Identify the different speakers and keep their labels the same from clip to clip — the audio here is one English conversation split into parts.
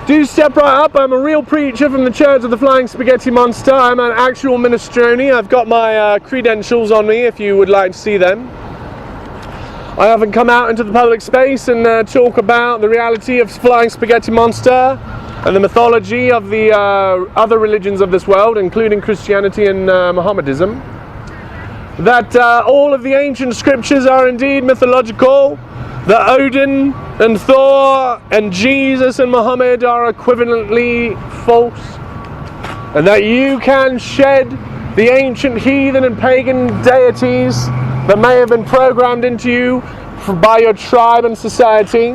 Speaker 1: Do step right up. I'm a real preacher from the Church of the Flying Spaghetti Monster. I'm an actual minestrone. I've got my credentials on me if you would like to see them. I haven't come out into the public space and talk about the reality of Flying Spaghetti Monster and the mythology of the other religions of this world, including Christianity and Mohammedanism. That all of the ancient scriptures are indeed mythological, that Odin and Thor and Jesus and Muhammad are equivalently false, and that you can shed the ancient heathen and pagan deities that may have been programmed into you by your tribe and society.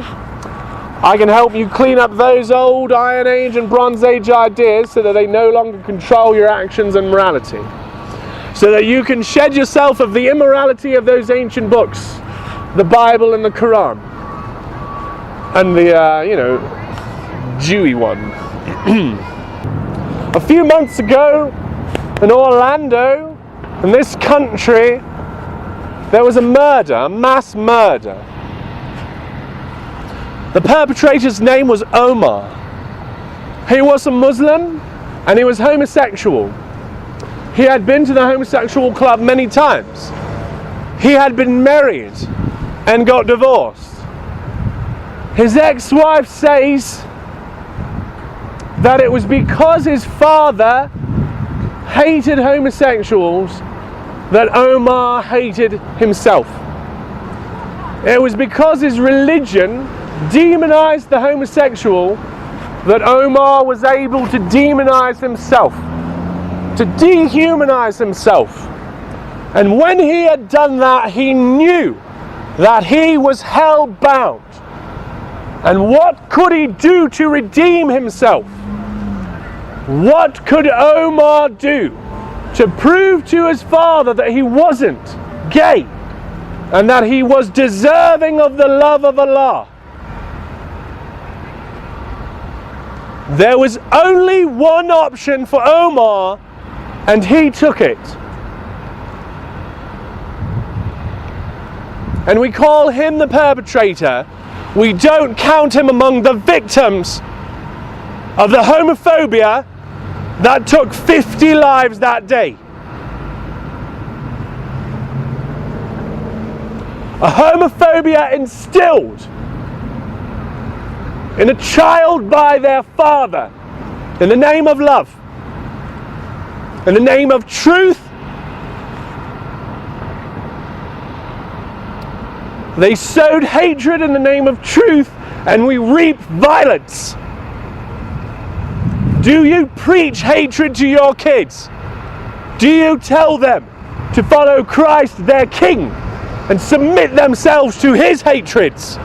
Speaker 1: I can help you clean up those old Iron Age and Bronze Age ideas so that they no longer control your actions and morality. So that you can shed yourself of the immorality of those ancient books, the Bible and the Quran, and the, Jewy one. A few months ago, in Orlando, in this country, there was a murder, a mass murder. The perpetrator's name was Omar. He was a Muslim and he was homosexual. He had been to the homosexual club many times. He had been married and got divorced. His ex-wife says that it was because his father hated homosexuals that Omar hated himself. It was because his religion demonized the homosexual that Omar was able to demonize himself, to dehumanize himself. And when he had done that, he knew that he was hell-bound. And what could he do to redeem himself? What could Omar do to prove to his father that he wasn't gay and that he was deserving of the love of Allah? There was only one option for Omar, and he took it. And we call him the perpetrator. We don't count him among the victims of the homophobia that took 50 lives that day. A homophobia instilled in a child by their father in the name of love, in the name of truth. They sowed hatred in the name of truth, and we reap violence. Do you preach hatred to your kids? Do you tell them to follow Christ, their King, and submit themselves to his hatreds,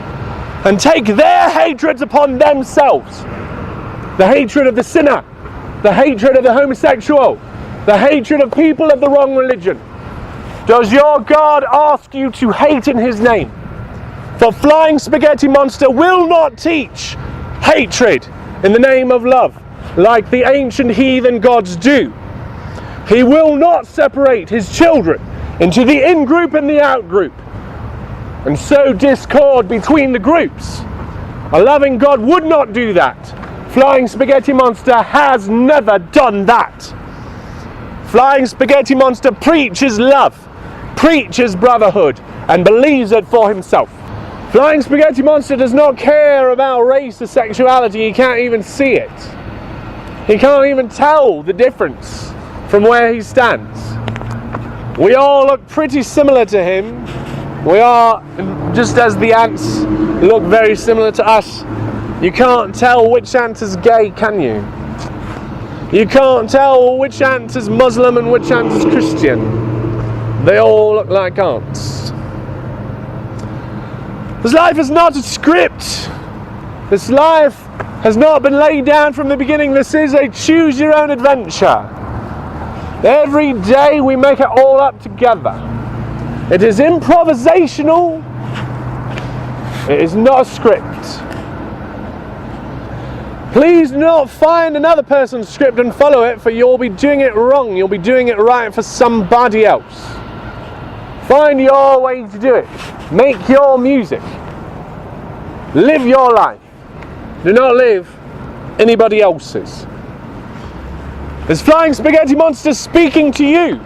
Speaker 1: and take their hatreds upon themselves? The hatred of the sinner, the hatred of the homosexual, the hatred of people of the wrong religion. Does your God ask you to hate in his name? For Flying Spaghetti Monster will not teach hatred in the name of love like the ancient heathen gods do. He will not separate his children into the in-group and the out-group and sow discord between the groups. A loving God would not do that. Flying Spaghetti Monster has never done that. Flying Spaghetti Monster preaches love, preaches brotherhood, and believes it for himself. Flying Spaghetti Monster does not care about race or sexuality. He can't even see it. He can't even tell the difference from where he stands. We all look pretty similar to him. We are, just as the ants look very similar to us. You can't tell which ant is gay, can you? You can't tell which ant is Muslim and which ant is Christian. They all look like ants. This life is not a script. This life has not been laid down from the beginning. This is a choose your own adventure. Every day we make it all up together. It is improvisational. It is not a script. Please do not find another person's script and follow it, for you'll be doing it wrong. You'll be doing it right for somebody else. Find your way to do it. Make your music. Live your life. Do not live anybody else's? Is Flying Spaghetti Monster speaking to you?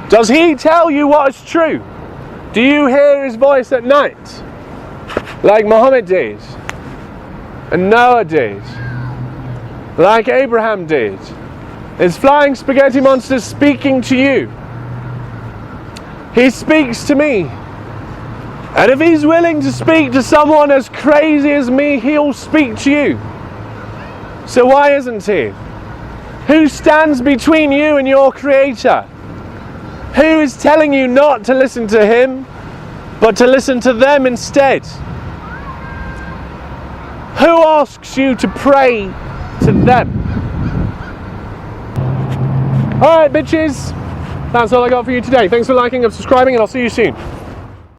Speaker 1: Does he tell you what is true? Do you hear his voice at night? Like Muhammad did, and Noah did, like Abraham did? Is Flying Spaghetti Monster speaking to you? He speaks to me. And if he's willing to speak to someone as crazy as me, he'll speak to you. So why isn't he? Who stands between you and your Creator? Who is telling you not to listen to him, but to listen to them instead? Who asks you to pray to them? Alright, bitches. That's all I got for you today. Thanks for liking and subscribing, and I'll see you soon.